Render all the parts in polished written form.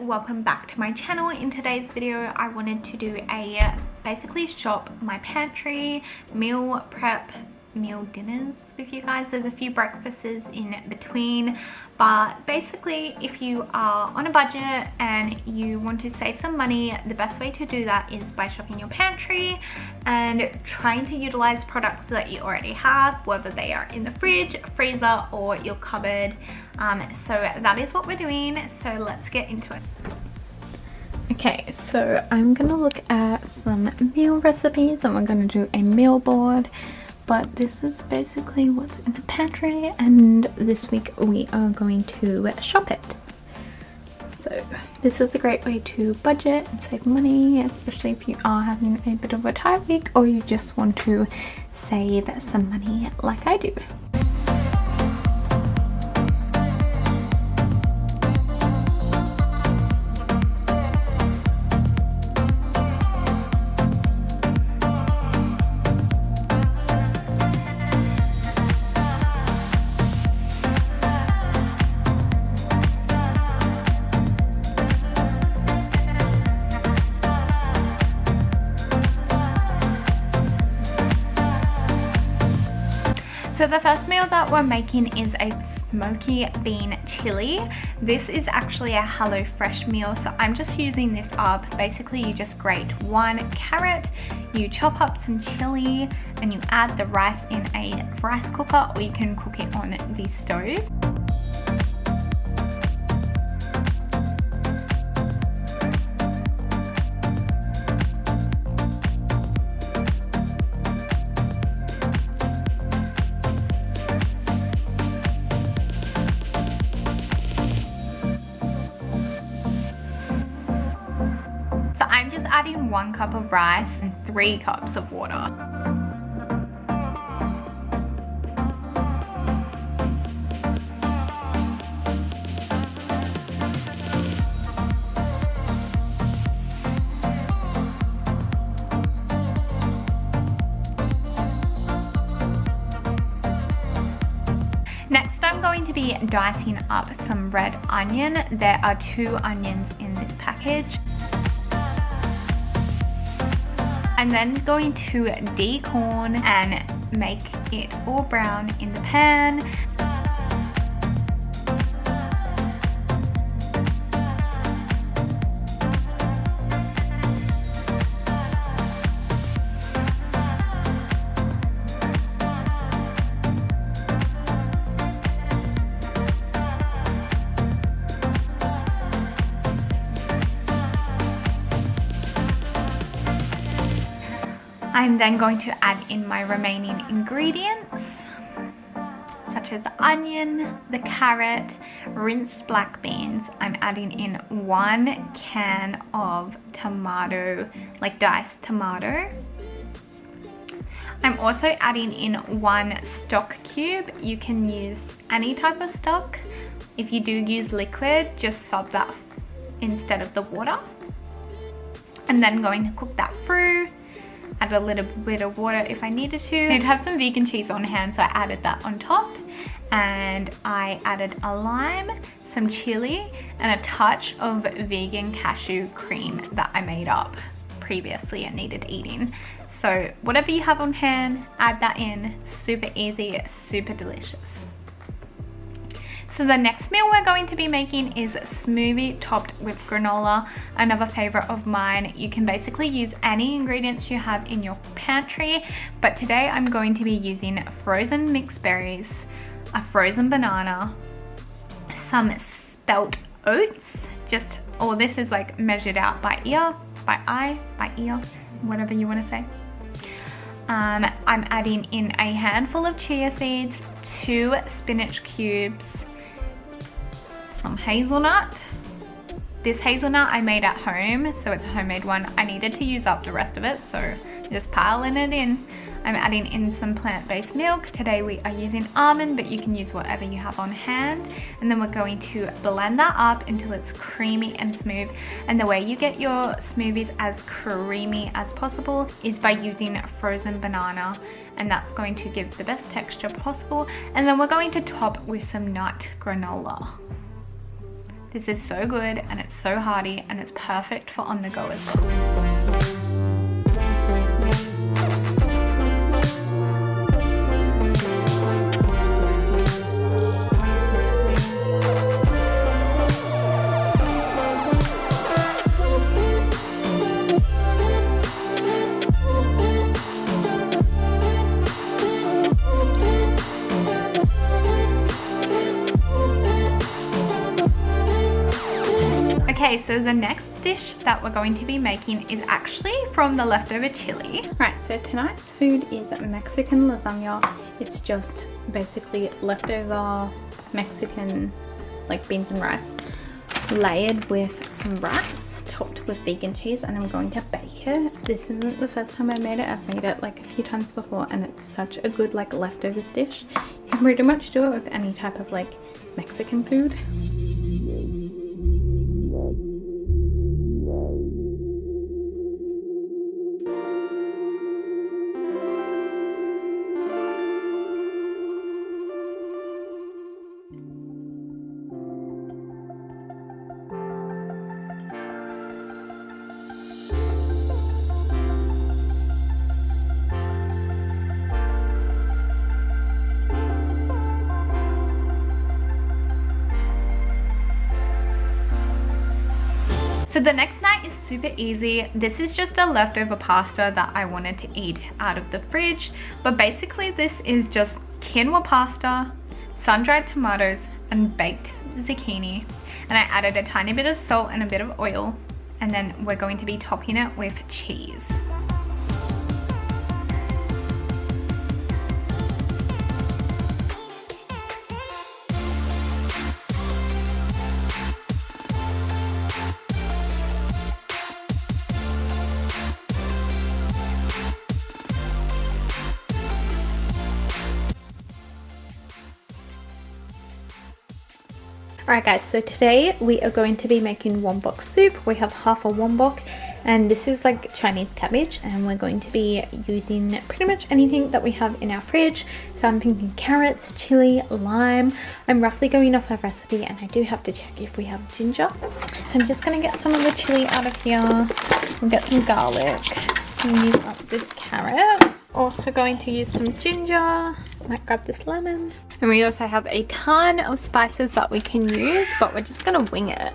welcome back to my channel. In today's video I wanted to do a basically shop my pantry, meal prep, meal dinners with you guys. There's a few breakfasts in between, but basically if you are on a budget and you want to save some money, the best way to do that is by shopping your pantry and trying to utilize products that you already have, whether they are in the fridge, freezer or your cupboard. So that is what we're doing, so let's get into it. Okay, so I'm gonna look at some meal recipes and we're gonna do a meal board. But this is basically what's in the pantry, and this week we are going to shop it. So this is a great way to budget and save money, especially if you are having a bit of a tight week or you just want to save some money like I do. So the first meal that we're making is a smoky bean chili. This is actually a HelloFresh meal, so I'm just using this up. Basically you just grate 1 carrot, you chop up some chili and you add the rice in a rice cooker, or you can cook it on the stove. I'm just adding 1 cup of rice and 3 cups of water. Next, I'm going to be dicing up some red onion. There are 2 onions in this package. I'm then going to decorn and make it all brown in the pan. I'm then going to add in my remaining ingredients, such as the onion, the carrot, rinsed black beans. I'm adding in 1 can of tomato, like diced tomato. I'm also adding in 1 stock cube. You can use any type of stock. If you do use liquid, just sub that instead of the water. I'm then going to cook that through. Add a little bit of water if I needed to. I did have some vegan cheese on hand, so I added that on top. And I added a lime, some chili, and a touch of vegan cashew cream that I made up previously and needed eating. So whatever you have on hand, add that in. Super easy, super delicious. So the next meal we're going to be making is smoothie topped with granola, another favorite of mine. You can basically use any ingredients you have in your pantry, but today I'm going to be using frozen mixed berries, a frozen banana, some spelt oats, all this is like measured out by ear, by eye, by ear, whatever you want to say. I'm adding in a handful of chia seeds, 2 spinach cubes, some hazelnut. This hazelnut I made at home, so it's a homemade one. I needed to use up the rest of it, so just piling it in. I'm adding in some plant-based milk. Today we are using almond, but you can use whatever you have on hand. And then we're going to blend that up until it's creamy and smooth. And the way you get your smoothies as creamy as possible is by using frozen banana, and that's going to give the best texture possible. And then we're going to top with some nut granola. This is so good and it's so hearty and it's perfect for on the go as well. Okay, so the next dish that we're going to be making is actually from the leftover chili. Right, so tonight's food is Mexican lasagna. It's just basically leftover Mexican, like beans and rice, layered with some wraps, topped with vegan cheese, and I'm going to bake it. This isn't the first time I made it. I've made it like a few times before, and it's such a good like leftovers dish. You can pretty much do it with any type of like Mexican food. So the next night is super easy. This is just a leftover pasta that I wanted to eat out of the fridge. But basically this is just quinoa pasta, sun-dried tomatoes, and baked zucchini. And I added a tiny bit of salt and a bit of oil. And then we're going to be topping it with cheese. Alright guys, so today we are going to be making wombok soup. We have half a wombok and this is like Chinese cabbage, and we're going to be using pretty much anything that we have in our fridge. So I'm thinking carrots, chili, lime. I'm roughly going off a recipe and I do have to check if we have ginger. So I'm just going to get some of the chili out of here and get some garlic and use up this carrot. Also going to use some ginger. Might grab this lemon. And we also have a ton of spices that we can use, but we're just gonna wing it.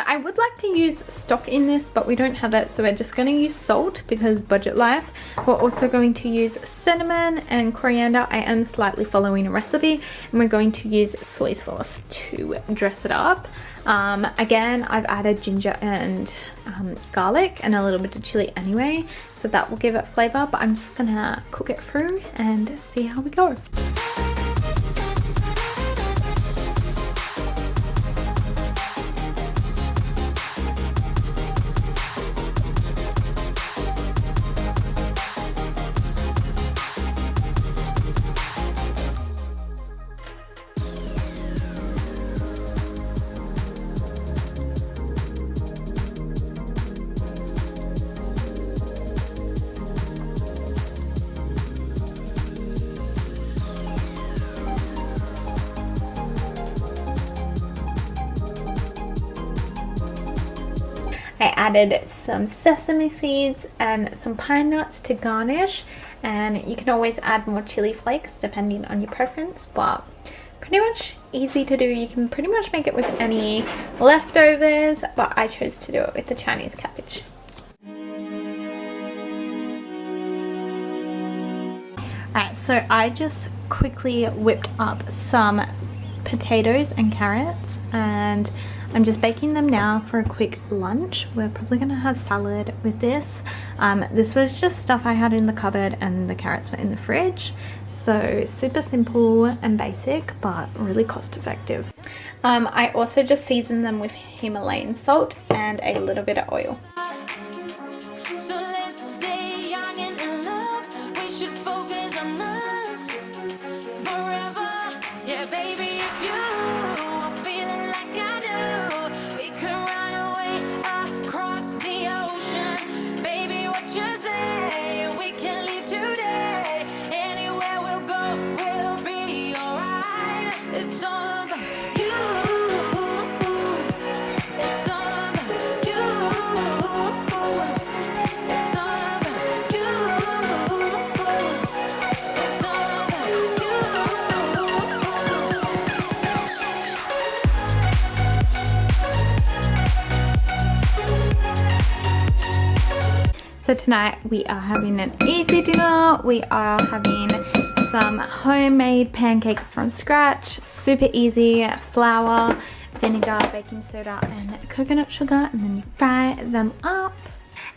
I would like to use stock in this, but we don't have it, so we're just going to use salt because budget life. We're also going to use cinnamon and coriander. I am slightly following a recipe, and we're going to use soy sauce to dress it up. Again, I've added ginger and garlic and a little bit of chili anyway, so that will give it flavor, but I'm just gonna cook it through and see how we go. I added some sesame seeds and some pine nuts to garnish, and you can always add more chili flakes depending on your preference, but pretty much easy to do. You can pretty much make it with any leftovers, but I chose to do it with the Chinese cabbage. Alright, so I just quickly whipped up some potatoes and carrots, and I'm just baking them now for a quick lunch. We're probably gonna have salad with this. This was just stuff I had in the cupboard and the carrots were in the fridge. So super simple and basic, but really cost effective. I also just seasoned them with Himalayan salt and a little bit of oil. So tonight we are having an easy dinner. We are having some homemade pancakes from scratch. Super easy. Flour, vinegar, baking soda and coconut sugar, and then you fry them up.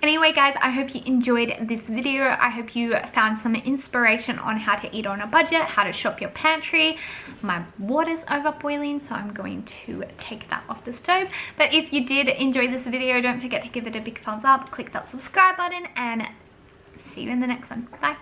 Anyway guys, I hope you enjoyed this video. I hope you found some inspiration on how to eat on a budget, how to shop your pantry. My water's over boiling, so I'm going to take that off the stove. But if you did enjoy this video, don't forget to give it a big thumbs up, click that subscribe button, and see you in the next one. Bye.